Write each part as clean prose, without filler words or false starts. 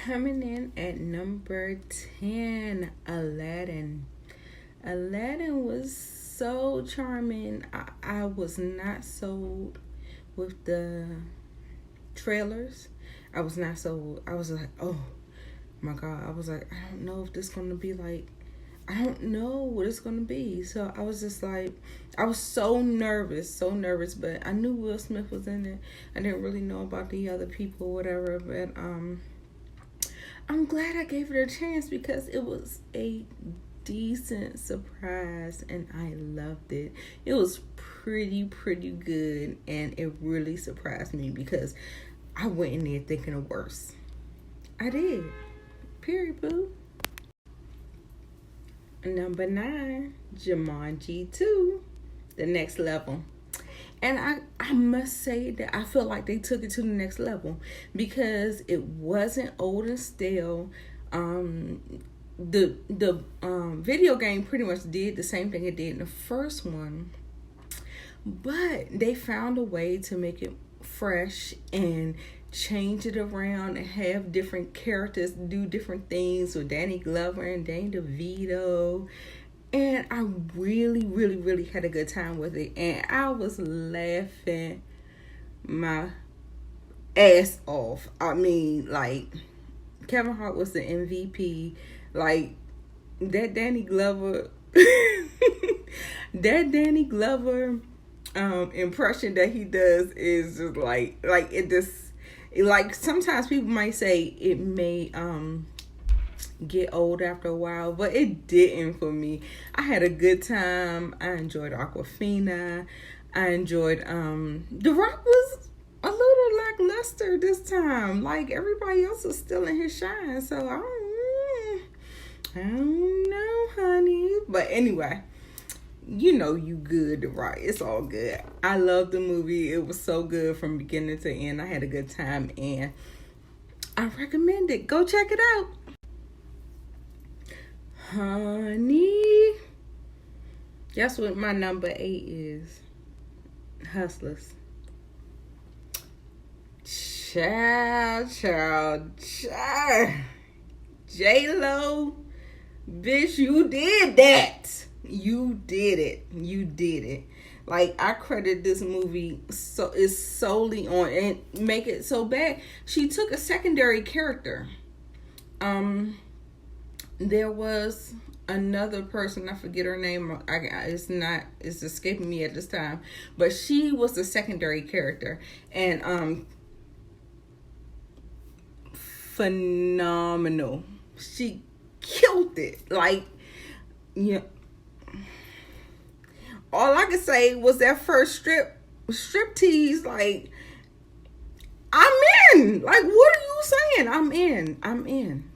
Coming in at number 10, Aladdin. Aladdin was so charming. I was not sold with the trailers. I was not sold. I was like, oh my God. I was like, I don't know if this is going to be like, I don't know what it's going to be. So I was just like, I was so nervous, but I knew Will Smith was in it. I didn't really know about the other people or whatever, but I'm glad I gave it a chance because it was a decent surprise and I loved it. It was pretty good, and it really surprised me because I went in there thinking of worse. I did. Period, boo. Number 9, Jumanji 2, The Next Level. And I must say that I feel like they took it to the next level because it wasn't old and stale. The video game pretty much did the same thing it did in the first one, but they found a way to make it fresh and change it around and have different characters do different things with Danny Glover and Danny DeVito. And I really had a good time with it. And I was laughing my ass off. I mean, like, Kevin Hart was the MVP. Like, that Danny Glover... that Danny Glover impression that he does is just like it just... Like, sometimes people might say it may... get old after a while, but it didn't for me. I had a good time. I enjoyed Aquafina. I enjoyed The Rock was a little lackluster this time. Like, everybody else was still in his shine, so I don't know, honey. But anyway, you know you good, right? It's all good. I love the movie. It was so good from beginning to end. I had a good time and I recommend it. Go check it out. Honey, guess what my number 8 is? Hustlers. Child. J-Lo, bitch, you did that. You did it. Like, I credit this movie so it's solely on, and make it so bad. She took a secondary character. There was another person, I forget her name. It's escaping me at this time. But she was the secondary character. And phenomenal. She killed it. Like, yeah. All I could say was that first strip tease, like, I'm in. Like, what are you saying? I'm in.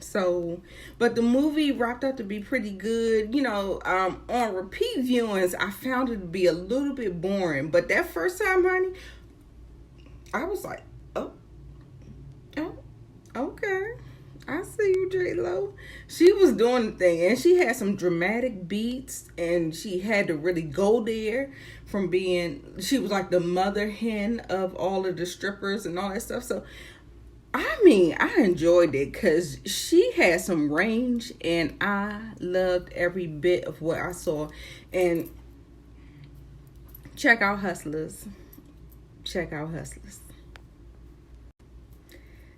So, but the movie wrapped up to be pretty good. You know, on repeat viewings, I found it to be a little bit boring. But that first time, honey, I was like, oh, okay. I see you, J-Lo. She was doing the thing, and she had some dramatic beats, and she had to really go there from being, she was like the mother hen of all of the strippers and all that stuff. So, I mean, I enjoyed it because she had some range, and I loved every bit of what I saw. And check out Hustlers.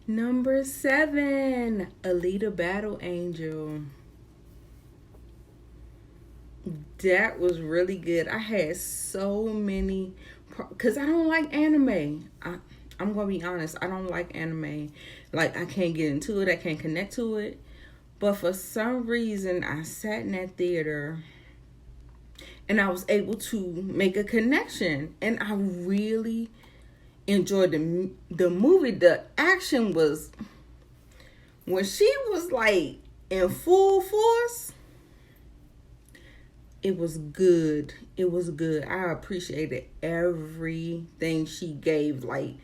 Number 7, Elita Battle Angel. That was really good. I had so many, because I don't like anime. I'm going to be honest. I don't like anime. Like, I can't get into it. I can't connect to it. But for some reason, I sat in that theater and I was able to make a connection. And I really enjoyed the movie. The action was, when she was like in full force, it was good. I appreciated everything she gave. Like,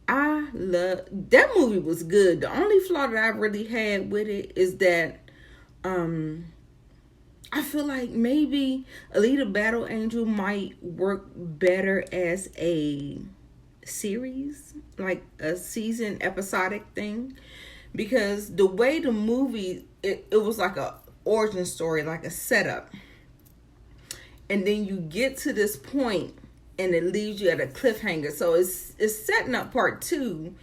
I love that movie. Was good. The only flaw that I really had with it is that I feel like maybe Elita Battle Angel might work better as a series, like a season episodic thing, because the way the movie, it was like a origin story, like a setup, and then you get to this point and it leaves you at a cliffhanger. So it's setting up part two,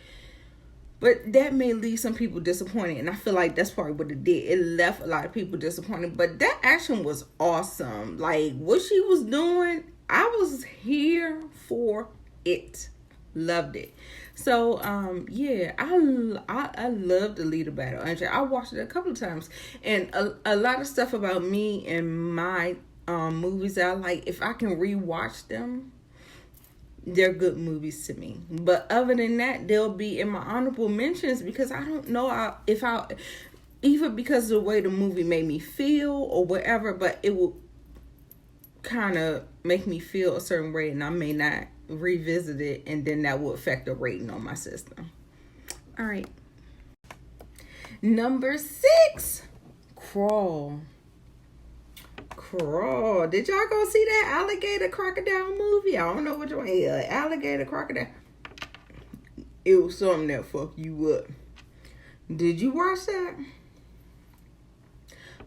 but that may leave some people disappointed, and I feel like that's probably what it did. It left a lot of people disappointed, but that action was awesome. Like, what she was doing, I was here for it. Loved it. So yeah, I loved the Elita battle. And I watched it a couple of times, and a lot of stuff about me and my movies that I like, if I can rewatch them, they're good movies to me. But other than that, they'll be in my honorable mentions, because I don't know if I either because of the way the movie made me feel or whatever, but it will kind of make me feel a certain way, and I may not revisit it, and then that will affect the rating on my system. All right. Number 6, Crawl. Did y'all go see that alligator crocodile movie? I don't know which one. Alligator crocodile. It was something that fuck you up. Did you watch that?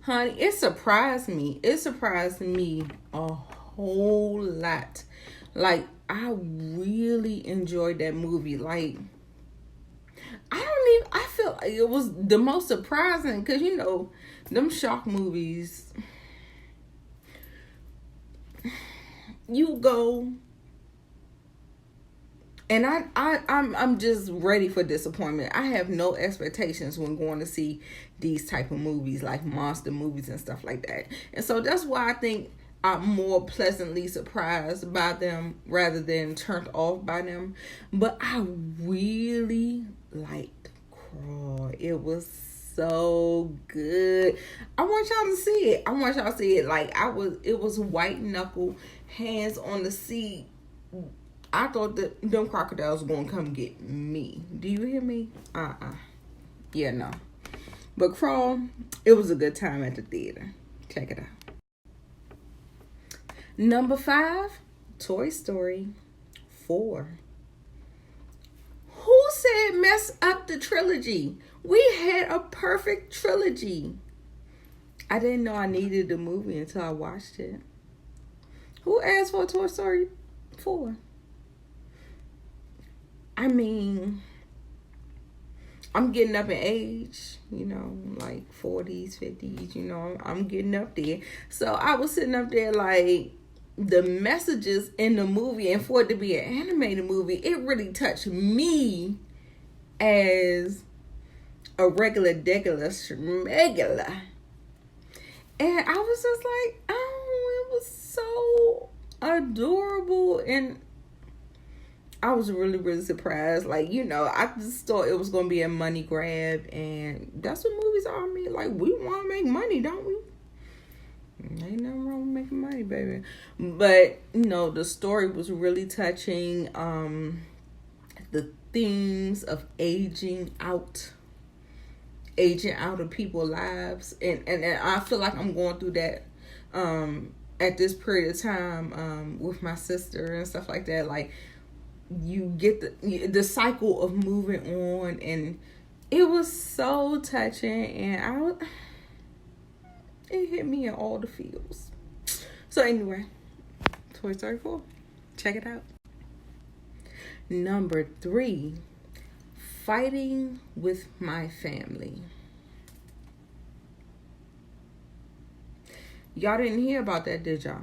Honey, it surprised me. It surprised me a whole lot. Like, I really enjoyed that movie. Like, I feel like it was the most surprising, because, you know, them shark movies, you go, and I'm just ready for disappointment. I have no expectations when going to see these type of movies, like monster movies and stuff like that. And so that's why I think I'm more pleasantly surprised by them rather than turned off by them. But I really liked Crawl. It was so good. I want y'all to see it. Like, it was white knuckle, hands on the seat. I thought that them crocodiles were gonna come get me. Do you hear me? Yeah, no. But Crawl, it was a good time at the theater. Check it out. Number 5, Toy Story 4. Who said mess up the trilogy? We had a perfect trilogy. I didn't know I needed the movie until I watched it. Who asked for Toy Story 4? I mean, I'm getting up in age, you know, like 40s, 50s, you know, I'm getting up there. So I was sitting up there like, the messages in the movie, and for it to be an animated movie, it really touched me as a regular schmegular. And I was just like, oh, it was so adorable. And I was really, really surprised. Like, you know, I just thought it was going to be a money grab. And that's what movies are. I mean, like, we want to make money, don't we? Ain't nothing wrong with making money, baby. But, you know, the story was really touching. The themes of aging out of people's lives. And I feel like I'm going through that at this period of time with my sister and stuff like that. Like, you get the cycle of moving on, and it was so touching, and it hit me in all the feels. So anyway, Toy Story 4, check it out. Number 3, Fighting with My Family. Y'all didn't hear about that, did y'all?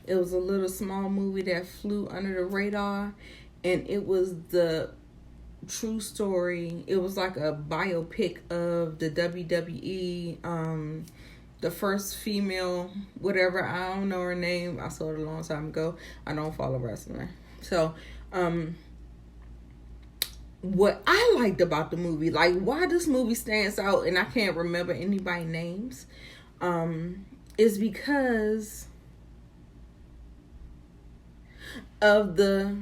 It was a little small movie that flew under the radar, and it was the true story. It was like a biopic of the WWE, the first female, whatever, I don't know her name. I saw it a long time ago. I don't follow wrestling. So, what I liked about the movie, like why this movie stands out, and I can't remember anybody's names, is because of the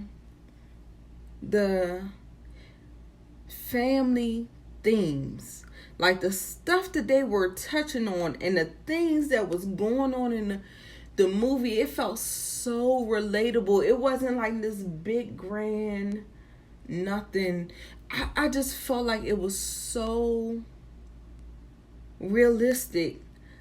family themes, like the stuff that they were touching on and the things that was going on in the movie. It felt so relatable. It wasn't like this big grand nothing. I just felt like it was so realistic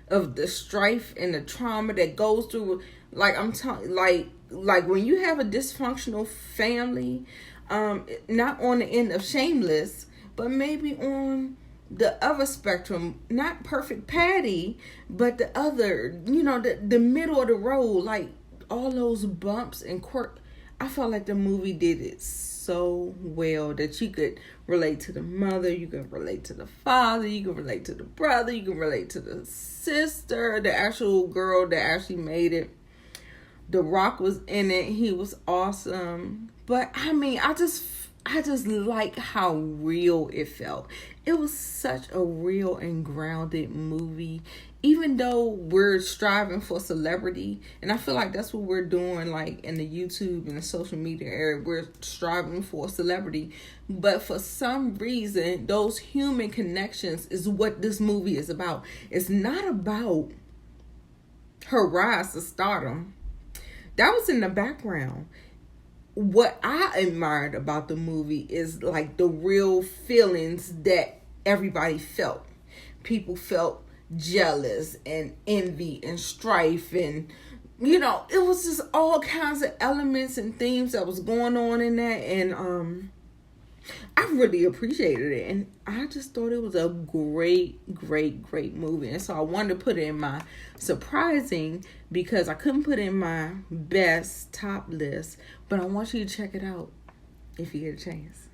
of the strife and the trauma that goes through. Like I'm telling, like when you have a dysfunctional family, not on the end of Shameless, but maybe on the other spectrum, not Perfect Patty, but the other, the middle of the road, like all those bumps and quirk. I felt like the movie did it so well that you could relate to the mother, you could relate to the father, you could relate to the brother, you could relate to the sister, the actual girl that actually made it. The Rock was in it. He was awesome. But I mean, I just like how real it felt. It was such a real and grounded movie. Even though we're striving for celebrity, and I feel like that's what we're doing, like in the YouTube and the social media area, we're striving for celebrity. But for some reason, those human connections is what this movie is about. It's not about her rise to stardom. That was in the background. What I admired about the movie is like the real feelings that everybody felt. People felt jealous and envy and strife, and it was just all kinds of elements and themes that was going on in that, and I really appreciated it, and I just thought it was a great movie. And so I wanted to put it in my surprising, because I couldn't put it in my best top list, but I want you to check it out if you get a chance.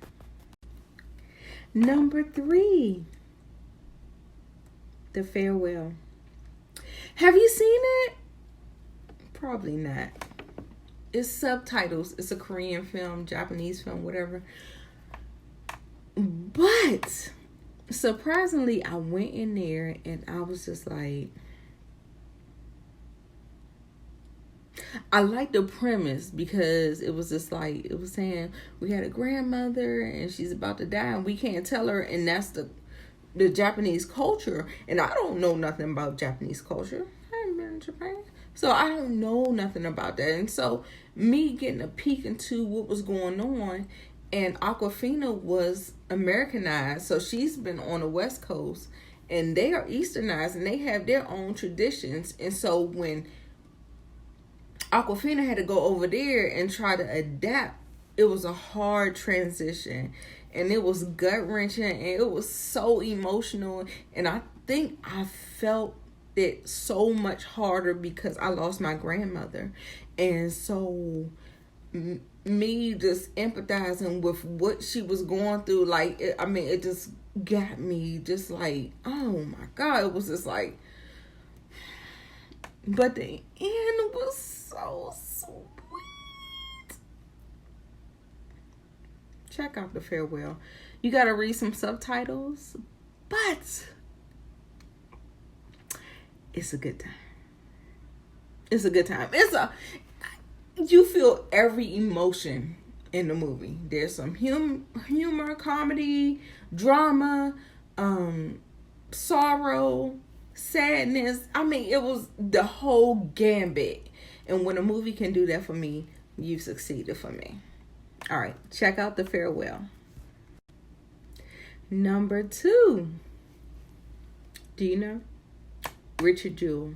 Number 3, The Farewell. Have you seen it? Probably not. It's subtitles. It's a Korean film, Japanese film, whatever. But surprisingly, I went in there and I was just like, I liked the premise, because it was just like, it was saying we had a grandmother and she's about to die and we can't tell her, and that's the Japanese culture. And I don't know nothing about Japanese culture. I haven't been in Japan, so I don't know nothing about that. And so me getting a peek into what was going on, and Aquafina was Americanized, so she's been on the West Coast, and they are Easternized, and they have their own traditions. And so when Aquafina had to go over there and try to adapt, it was a hard transition, and it was gut-wrenching, and it was so emotional, and I think I felt it so much harder because I lost my grandmother. And so me just empathizing with what she was going through, like, it just got me just like, oh my God, it was just like, but the end was so sweet. Check out The Farewell. You gotta read some subtitles, but it's a good time. It's a good time. You feel every emotion in the movie. There's some humor, comedy, drama, sorrow, sadness. I mean, it was the whole gambit. And when a movie can do that for me, you've succeeded for me. All right, check out The Farewell. Number 2. Do you know? Richard Jewell.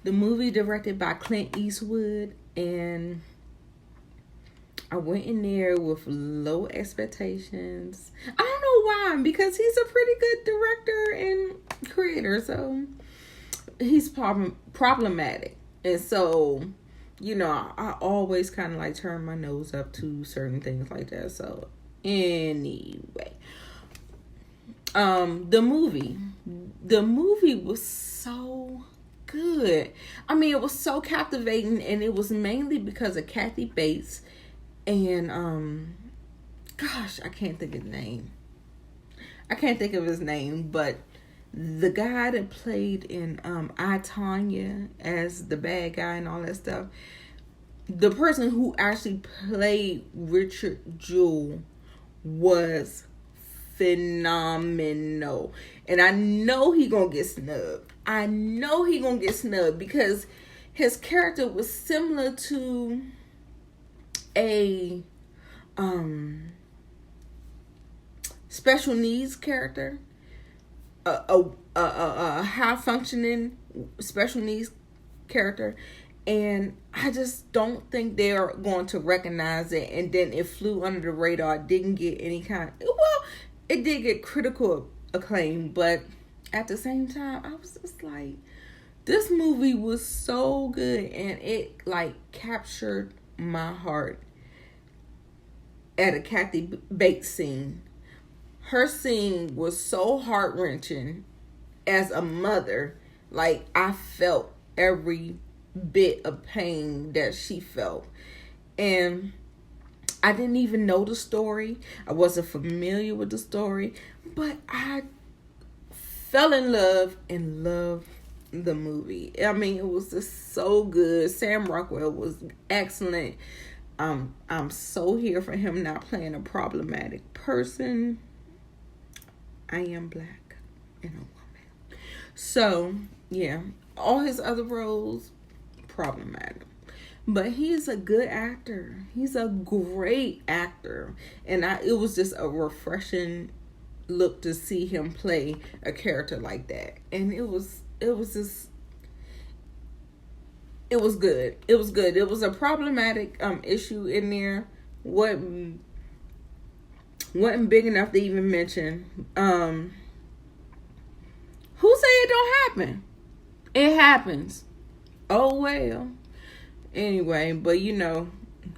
The movie directed by Clint Eastwood, and I went in there with low expectations. I don't know why, because he's a pretty good director and creator, so he's problematic. And so, I always kind of like turn my nose up to certain things like that. So anyway, the movie was so good. I mean, it was so captivating, and it was mainly because of Kathy Bates and gosh, I can't think of his name, but the guy that played in I, Tonya as the bad guy and all that stuff, the person who actually played Richard Jewell was phenomenal. And I know he gonna get snubbed. Because his character was similar to a special needs character, a high functioning special needs character, and I just don't think they're going to recognize it. And then it flew under the radar. It didn't get any kind. Well, it did get critical acclaim, but at the same time, I was just like, this movie was so good, and it like captured my heart at a Kathy Bates scene. Her scene was so heart-wrenching as a mother. Like, I felt every bit of pain that she felt. And I didn't even know the story. I wasn't familiar with the story. But I fell in love and loved the movie. I mean, it was just so good. Sam Rockwell was excellent. I'm so here for him not playing a problematic person. I am black and a woman. So, yeah. All his other roles, problematic. But he is a good actor. He's a great actor. And it was just a refreshing look to see him play a character like that. And it was just, it was good. It was good. It was a problematic issue in there. Wasn't big enough to even mention. Who said it don't happen? It happens. Oh well. Anyway, but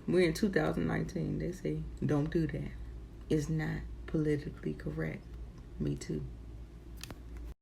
we're in 2019. They say don't do that. It's not politically correct. Me too.